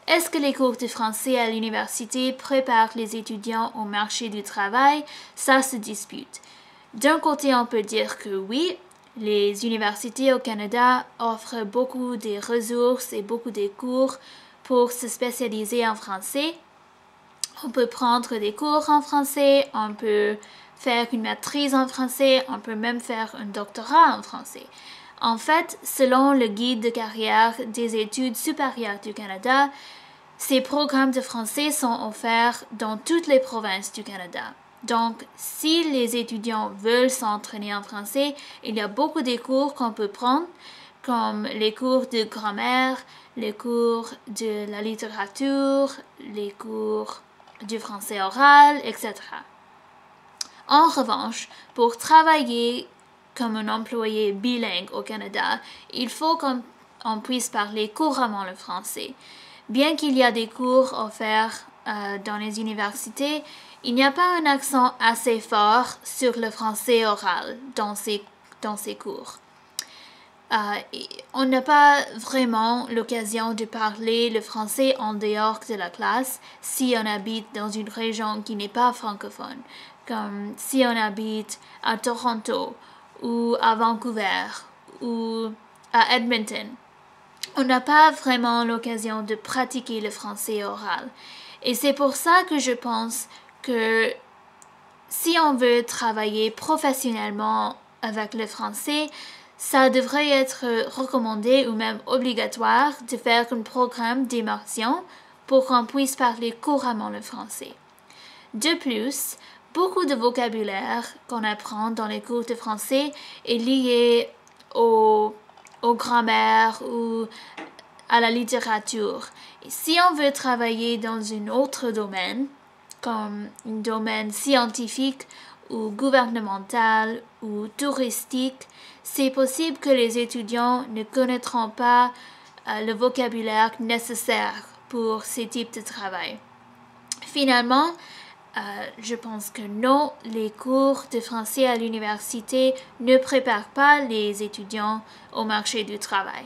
Est-ce que les cours de français à l'université préparent les étudiants au marché du travail? Ça se dispute. D'un côté, on peut dire que oui, les universités au Canada offrent beaucoup de ressources et beaucoup de cours pour se spécialiser en français. On peut prendre des cours en français, on peut faire une maîtrise en français, on peut même faire un doctorat en français. En fait, selon le guide de carrière des études supérieures du Canada, ces programmes de français sont offerts dans toutes les provinces du Canada. Donc, si les étudiants veulent s'entraîner en français, il y a beaucoup de cours qu'on peut prendre, comme les cours de grammaire, les cours de la littérature, les cours du français oral, etc. En revanche, pour travailler comme un employé bilingue au Canada, il faut qu'on puisse parler couramment le français. Bien qu'il y ait des cours offerts dans les universités, il n'y a pas un accent assez fort sur le français oral dans ces cours. On n'a pas vraiment l'occasion de parler le français en dehors de la classe si on habite dans une région qui n'est pas francophone, comme si on habite à Toronto ou à Vancouver ou à Edmonton. On n'a pas vraiment l'occasion de pratiquer le français oral. Et c'est pour ça que je pense que si on veut travailler professionnellement avec le français, ça devrait être recommandé ou même obligatoire de faire un programme d'immersion pour qu'on puisse parler couramment le français. De plus, beaucoup de vocabulaire qu'on apprend dans les cours de français est lié aux grammaire ou à la littérature. Et si on veut travailler dans un autre domaine, comme un domaine scientifique ou gouvernemental ou touristique, c'est possible que les étudiants ne connaîtront pas le vocabulaire nécessaire pour ces types de travail. Finalement, je pense que non, les cours de français à l'université ne préparent pas les étudiants au marché du travail.